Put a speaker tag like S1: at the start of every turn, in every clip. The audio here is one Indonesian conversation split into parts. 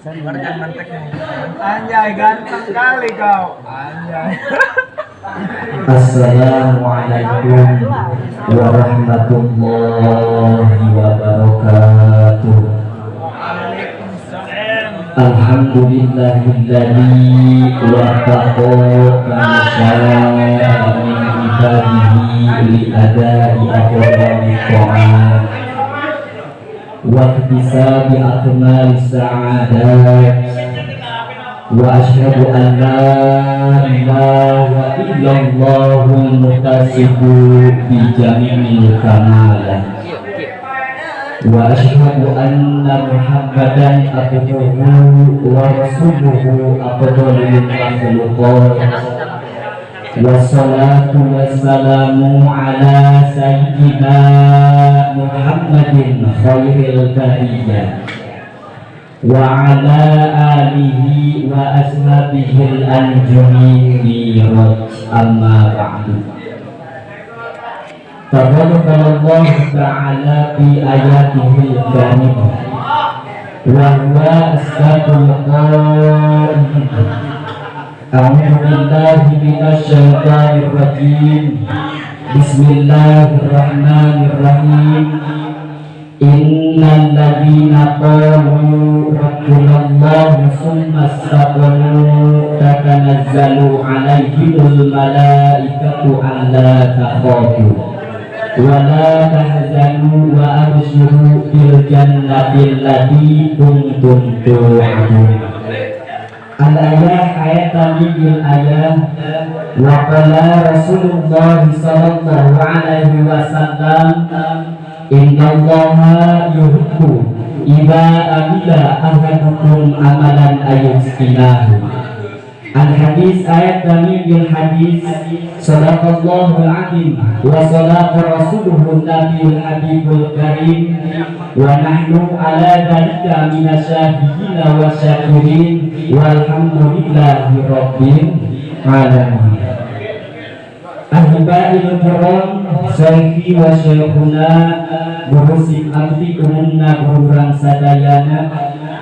S1: Ibaratkan manteknya. Anjay, ganteng kali kau. Anjay.
S2: Assalamualaikum warahmatullahi wabarakatuh. Alhamdulillahilladzi wafaqa masyaa'a min ibadihi li adai afdali ta'at wa iktisabi akmali sa'adat wa asyhadu an la ilaha illallahul muhtasibu bi jami'il kamalah wa asyhadu anna muhammadan abduhu wa rasuluhu afdalul makhluqat wassalatu wassalamu ala sayyidina muhammadin khairil bariyah wa ala alihi wa ashabihil anjumi mirat amma ba'du. Taqaddama ta'ala fi ayatihil karimah wa huwa asdaqul qail. A'udzu billahi minasy syaithanir rajim. Bismillahirrahmanirrahim. Innal ladzina qalu rabbunallahu tsumma istaqamu tatanazzalu 'alaihimul malaikatu alla takhafu wa la tahzanu wa abshiru bil jannati allati kuntum tu'adun. Al-ayah ayat tamimil ayah wa qala Rasulullah sallallahu alaihi wasallam innallaha yuhibbu idza amila ahadukum amalan ayyusinahu. Al-hadis ayat tamimil hadis sadaqallahul azim wa sadaqa rasuluhun nabiyul habibul karim wa nahnu ala dhalika minasyahidina wa syakirin walhamdulillahi rabbil alamin. Ahiba'il kiram, syaihi wa syekhuna Burusim abdi umumna burang sadayana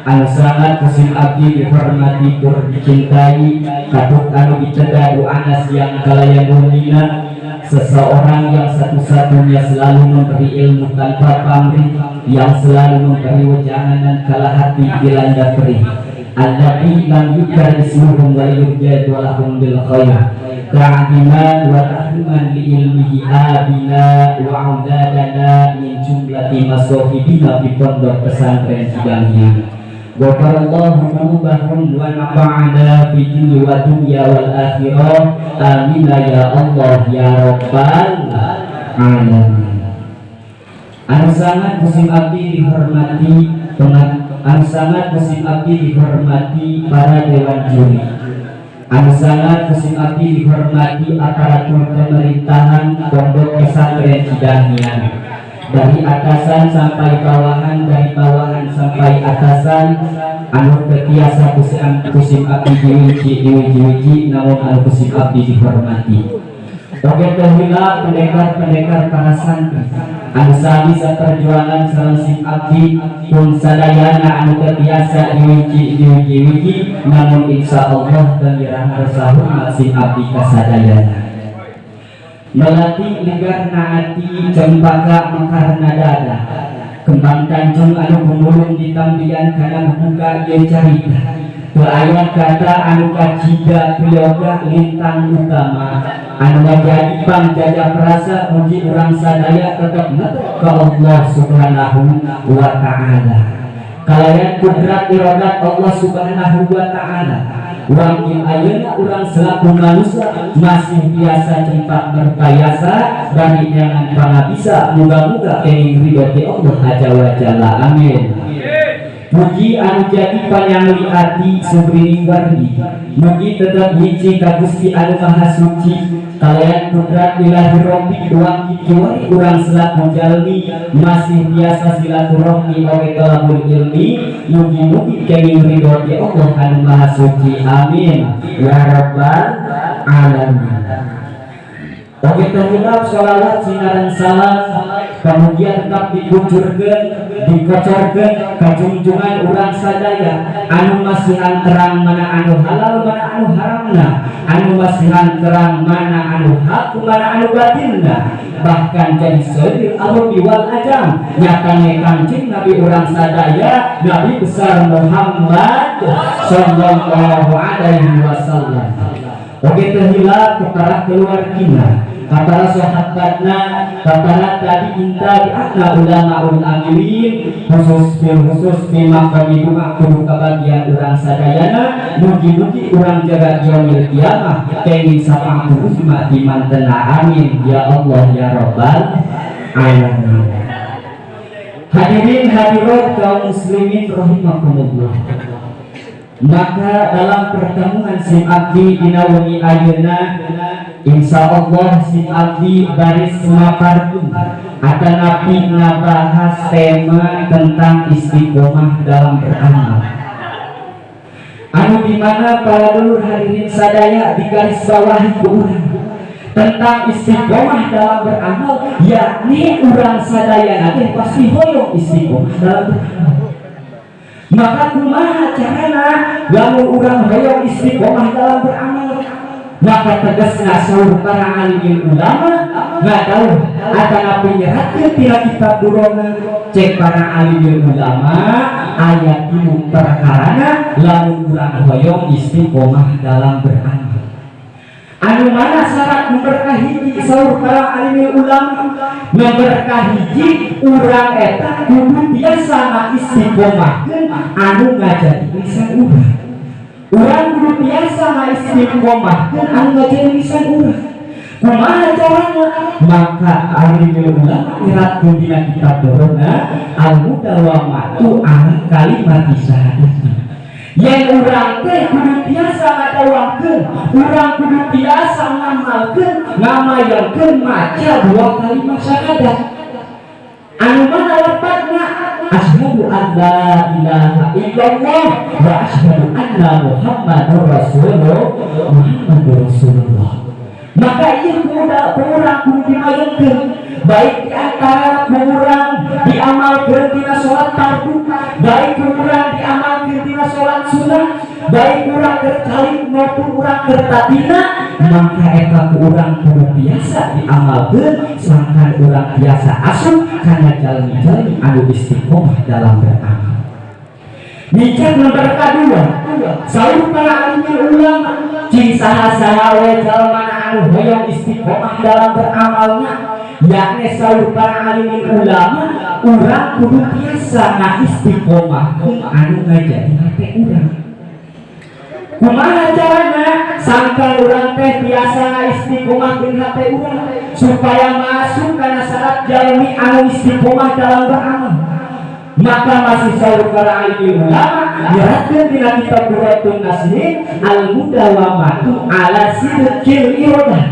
S2: anu sangat kusim abdi dihormati tur dicintai kaduk anu dicegah doana siang kalayan dunia. Seseorang yang satu-satunya selalu memberi ilmu tanpa pamrih, yang selalu memberi wejangan dan kala hati dilanda perih. Allati lam yukarismuhum wa yujadu lahum bil khair ta'diman wa tahriman li ilmihi abina wa audadana min jumlati masohibina di pondok pesantren Cidahiya. Ghafarallahu dzunubahum wa nafa'ana fi dunya wa dunya wal akhirah. Amin ya Allah ya rabbal alamin. Anu sangat musim abdi dihormati anu sangat musim abdi dihormati para dewan juri, anu sangat musim abdi dihormati aparatur pemerintahan pondok pesantren Cidahiya, dari atasan sampai bawahan, dari bawahan sampai atasan, anu ketiasa musim abdi diwiji namun anu musim abdi dihormati. Oke tehila pendekar-pendekar para santri anu sami saperjuangan sareng sim abdi pun sadayana anu biasa diwiji namun insyaallah dan dirahmati sim abdi kasadayana melatih ligar naati cempaka mengkarna dada kembang tanjung anu pemulung ditambian kana buka ieu carita teu aya kata anu kacida yoga lintang utama anu jadi pangjaya perasa muji urang sadaya tetep ka Allah subhanahu wa ta'ala kalayan kudrat iradat Allah subhanahu wa ta'ala. Wangkin ayeuna urang selaku manusia masih biasa cempak berkayasa bagi jangan pangabisa muga-muga kenging ridho ti Allah azza wa jalla amin. Mugi anu jadi panyangli ati subri wardi mugi tetap hiji ka Gusti anu maha suci kalayan kudrat ilahi rabbi wangki kiwari urang selaku jalmi masih biasa silaturahmi oge talabul ilmi mugi-mugi kenging ridho ti Allah anu maha suci amin ya rabbal alamin. Oke terhilap sholawat sinaran salam kemudian tetap dikucurkan dikocorkan kejunjungan urang sadaya anu masihan terang mana anu halal mana anu haramna anu masihan terang mana anu hak mana anu batinna bahkan jadi sedir arabi wal ajam nyatane kancing nabi urang sadaya nabi besar Muhammad sallallahu alaihi wasallam. Oke terhilap kepada keluarga kata sahabatna kata tadi inta di akna ulama amilin khusus di makam ibu kudu kebagian urang sadayana mugi-mugi urang jaga yaumil kiamah kenging sapang husma di mantena amin ya Allah ya Rabbal alamin. Hadirin hadirat kaum muslimin rahimakumullah. Maka dalam pertemuan sim abdi dina wengi ayeuna insyaallah sim abdi baris mapartum akan nabi ngabahas tema tentang istiqomah dalam beramal anu dimana para dulur hadirin sadaya digaris bawahi ku urang tentang istiqomah dalam beramal yakni urang sadaya nanti pasti hoyong istiqomah dalam beramal. Maka kumaha carana lamun urang hoyong istiqomah dalam beramal maka tegasna saur para alim ulama ngadauh atanapi nyeratkeun tina kitab durona cek para alim ulama ayat ieu perkarana lamun urang hoyong istiqomah dalam beramal anu mana syarat nomor kahiji saur para alim ulama nomor kahiji urang eta kudu biasa istiqomahkeun anu ngajadi lisan urang kudu biasa istiqomahkeun anu ngajadi lisan urang kumaha carana maka alim ulama nyeratkeun dina kitab dorona al-mudawamatu ala kalimat syahadat yang urang teh kudu biasa ngadawangkeun urang kudu biasa ngamalkeun ngamayangkeun maca dua kalimat syahadat anu mana lafazna asyhadu an la ilaha illallah wa asyhadu anna muhammadar rasulullah maka ieu kurang kudu dimayangkeun baik di antara kurang diamalkeun dina salat fardu baik kurang diamalkeun dina salat sunah baik kurang kercalik maupun kurang kertatina maka eta kurang kudu biasa diamalkeun sedangkan kurang biasa asup kana jalmi-jalmi anu istiqomah dalam beramal. Nikah nomor kedua saur para alim ulama cing saha-saha we jalma anu hoyong istiqomah dalam beramalnya yakni saur para alim ulama urang kudu biasa istiqomah anu ngajadi hate urang kumaha carana sangkan urang teh biasa istiqomah di hate urang supaya masuk kana syarat jalmi anu istiqomah dalam beramal maka masih saur para alim ulama nyeratkeun dina kitab Quratun Nasrin al-mudawamatu ala sidqil iradah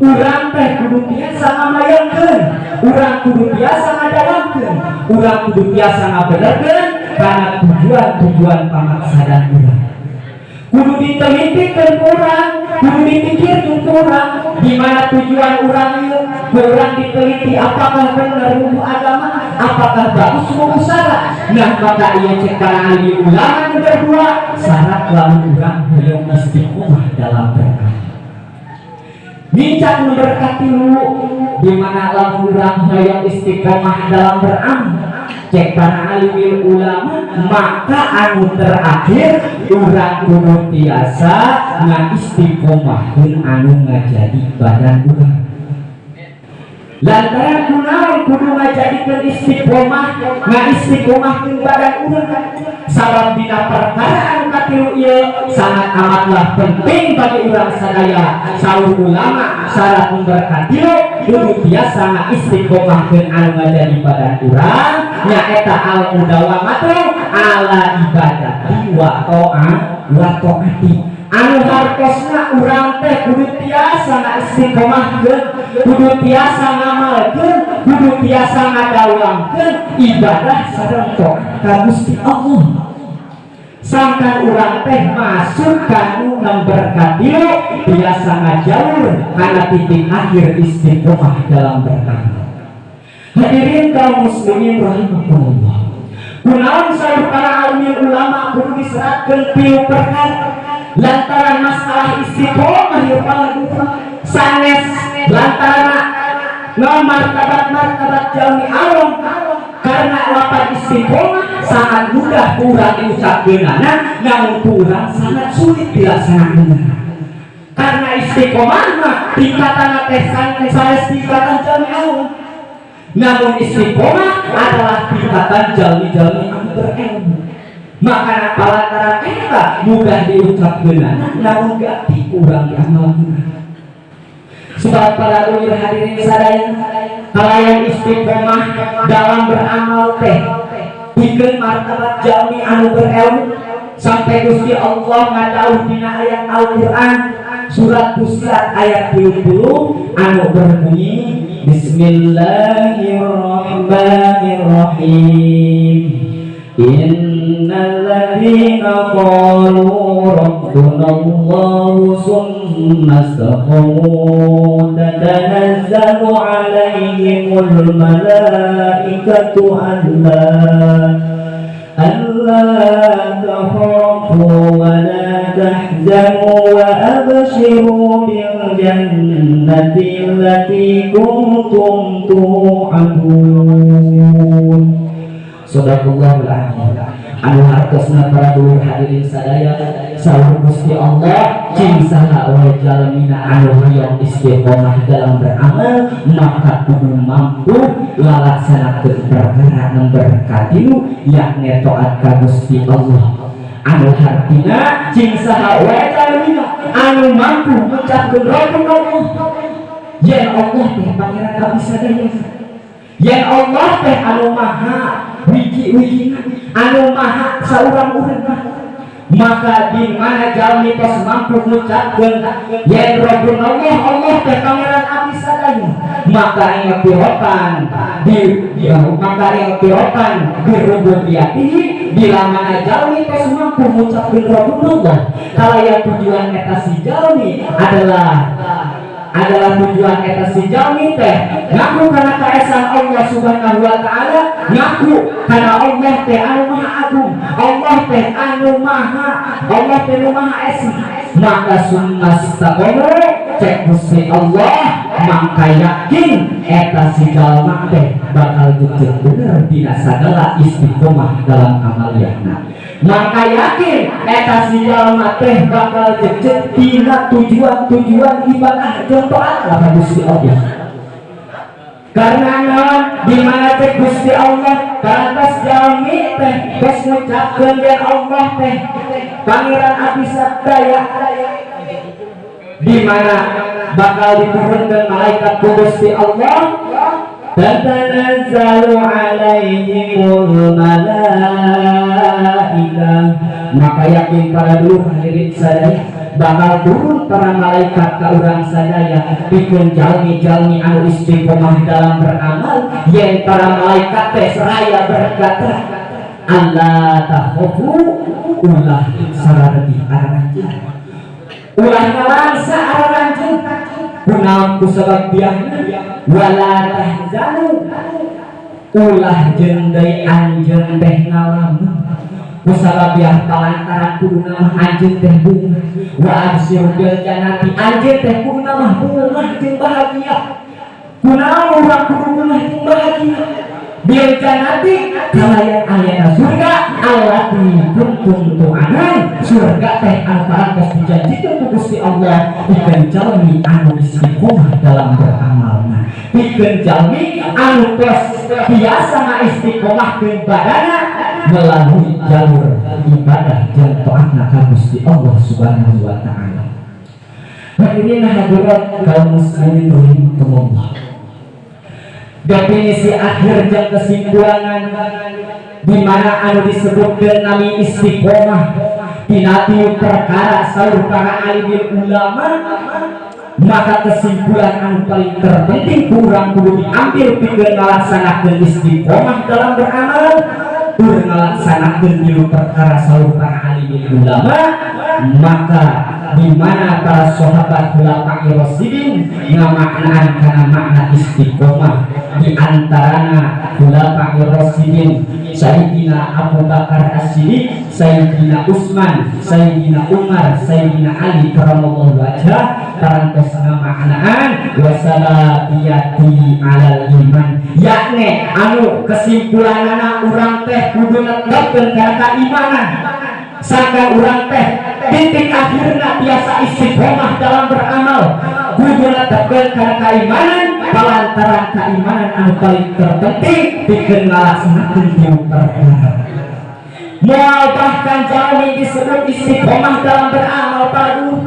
S2: urang teh kudu biasa ngamayangkeun urang kudu biasa ngadawangkeun urang kudu biasa ngabenerkeun kana tujuan pamaksadan urang kudu ditelitikeun urang kudu dipikirkeun urang di mana tujuan urang ieu urang diteliti apakah benar hukum agama apakah bagus hukum syarat nah maka ieu cek para alim ulama nomor 2 syarat lamun urang hoyong istiqomah dalam beramal. Bincang nomor 3 di mana lamun urang hoyong istiqomah dalam beramal cek para alim ulama maka anu terakhir urang kudu tiasa ngaistiqomahkeun anu ngajadi badan urang lantaran kunaon kudu ngajadikeun istiqomah ngaistiqomahkeun badan urang sabab dina perkara anu katilu ieu sangat amatlah penting bagi urang sadaya saur ulama syarat nomor 3 kudu biasa ngaistiqomahkeun anu ngajadi badan urang nyaeta al-mudawamatu ala ibadati wa ta'ati anu hartosna urang teh kudu tiasa ngaistiqomahkeun kudu tiasa ngamalkeun kudu tiasa ngadawangkeun ibadah sareng taat ka Gusti Allah sangkan urang teh masuk kanu berkat ieu biasa ngajalur kana titik akhir istiqomah dalam beramal. Hadirin kaum muslimin rahimakumullah, kunaon saur para alim ulama kudu diseratkeun pieu perkara lantaran masalah istiqomah ieu sanes lantaran martabat jalmi alam karena lapan istiqomah sangat mudah kurang diucapkeunana namun kurang sangat sulit dilaksanakeunana karena istiqomah mah tingkatan teh sanes tingkatan jalmi alam namun istiqomah adalah tingkatan jalmi-jalmi anu berilmu maka lantaran eta mudah diucapkeunana namun gak kurang diamalkeunana. Sebab para ulil hadirin sadaya kalayan istiqomah dalam beramal teh pikeun martabat jalmi anu berilmu sampai Gusti Allah ngadawuh dina ayat Al-Qur'an surat Fussilat ayat 70 anu berbunyi Bismillahirrahmanirrahim Innal ladzina qalu rabbunallahu summa istaqamu tatanazzalu 'alaihimul malaikatu alla takhafu wa la tahzanu wa abshiru bil jannati allati kuntum tu'adun. Sadaqallahul azim. Anu hartosna para dulur hadirin sadaya saur Gusti Allah cing saha we jalmina anu hoyong istiqomah dalam beramal maka kudu mampu lalaksanakeun perkara nu berkat ieu yakni taat ka Gusti Allah. Anu hartina cing saha we jalmina anu mampu ngucapkeun Rabbuna yen Allah teh pangeran abdi sadaya yen Allah teh anu maha wiji anu maha saurang-urang maka di mana jalmi tos mampu ngucapkeun yen Rabbuna Allah teh pangeran abdi sadaya maka aya pirotan di rububiyatihi bila mana jalmi tos mampu ngucapkeun Rabbuna Allah kalaya tujuan eta si jalmi adalah tujuan eta si jalmi teh ngaku kana kaesaan Allah Subhanahu wa taala ngaku kana Allah teh anu maha agung Allah teh anu maha esa maka summa istaqamu cek Gusti Allah maka yakin eta si jalma teh bakal jujur bener dina sagala istiqomah dalam amaliyahna maka yakin eta si jalma teh bakal jejeg dina tujuan ibadah jeung taat ka Gusti Allah karena di mana teh Gusti Allah karantos jalmi teh geus ngucapkeun yen Allah teh pangeran abdi sadaya di mana bakal diturunkeun malaikat ku Gusti Allah tatanazzalu 'alaihimul malaikah maka yakin para dulur hadirin sadaya bakal turun para malaikat ka urang sadaya pikeun jalmi-jalmi anu istiqomah dalam beramal yen para malaikat teh seraya berkata Allah takhafu ulah sarardi araranjeun ulah ngalangsa araranjeun kunaon kusabab biahna wala tahzanu ulah jeung deui anjeun teh ngalamun kusabab biah kalantaran kudu mah anjeun teh bunga wa absir bil jannati anjeun teh kudu mah bunga jeung bahagia kunaon urang kudu bunga jeung bahagia bil jannati kalayan ayana surga allati kuntum tu'adun surga teh anu parantos dijanjikeun ku Gusti Allah pikeun jalmi anu istiqomah dalam beramalna pikeun jalmi anu tos biasa ngaistiqomahkeun badanna melalui jalur ibadah dan taatna ka Gusti Allah Subhanahu wa taala. Hadirin hadirat kaum muslimin rahimakumullah. Definisi akhir dan kesimpulan di mana anu disebutkeun nami istiqomah tina tiu perkara saur para alim ulama maka kesimpulan anu paling terpenting kurang kudu diambil pikeun ngalaksanakeun istiqomah dalam beramal tur ngalaksanakeun tilu perkara saur para alim ulama, maka di mana para sahabat khulafa'i rasyidin ngamaknaan kana makna istiqomah, di antarana khulafa'i rasyidin Sayyidina Abu Bakar As-Siddiq, Sayyidina Utsman, Sayyidina Umar, Sayyidina Ali karamallahu wajhah parantos ngamaknaan wasalabiyati alal iman, yakni anu kesimpulanana urang teh kudu netepkeun kana keimanan. Sangka urang teh titik akhirna biasa istiqomah dalam beramal kudu netepkeun kana keimanan, palantaran keimanan anu paling terpenting pikeun ngalaksanakeun tilu perkara. Moal bahkan jalmi disebut istiqomah dalam beramal padu,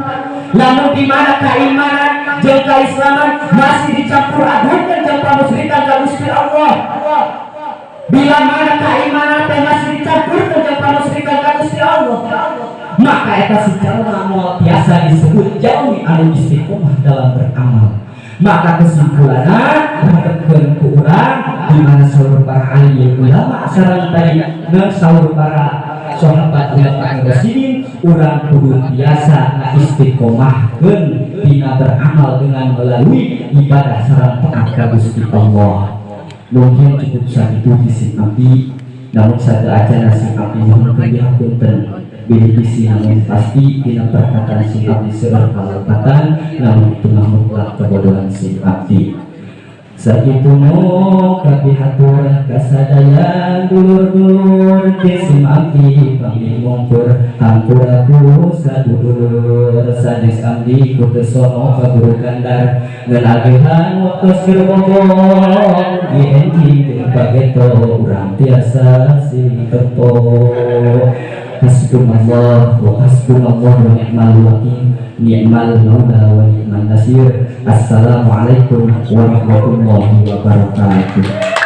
S2: namun di mana keimanan jeung keislaman masih dicampur adukkeun jeung pamusyrikan ka Gusti Allah. Bila mana keimanan teh masih dicampurkeun jeung pamusyrikan ka Gusti Allah, maka eta secara moal biasa disebut jalmi anu istiqomah dalam beramal. Maka kesimpulanna radepkeun ku urang di mana saur para alim ulama sareng tadi saur para sahabat ulama rasyidin, urang kudu biasa istiqomahkeun dina beramal dengan melalui ibadah sareng taat ka Gusti Allah. Mungkin cukup sakitu bisi abdi, namun satu acara si abdi mohon dihapunten bisi namun pasti dina perkataan si abdi seueur kalebatan, namun itu mutlak kebodohan si abdi. Sakitu mo kapihatur kasadaya dulur-dulur kisim abdi pamili mongkur hampuraku sadulur sanes abdi kutesono kaburu kandar ngelagehan waktu sirbobong dienji dengan bageto urang tiasa sintepo. Hasbunallah wa hasbunallah wa ni'mal wakil, ni'mal maula wa ni'mal nasir. Assalamualaikum warahmatullahi wabarakatuh.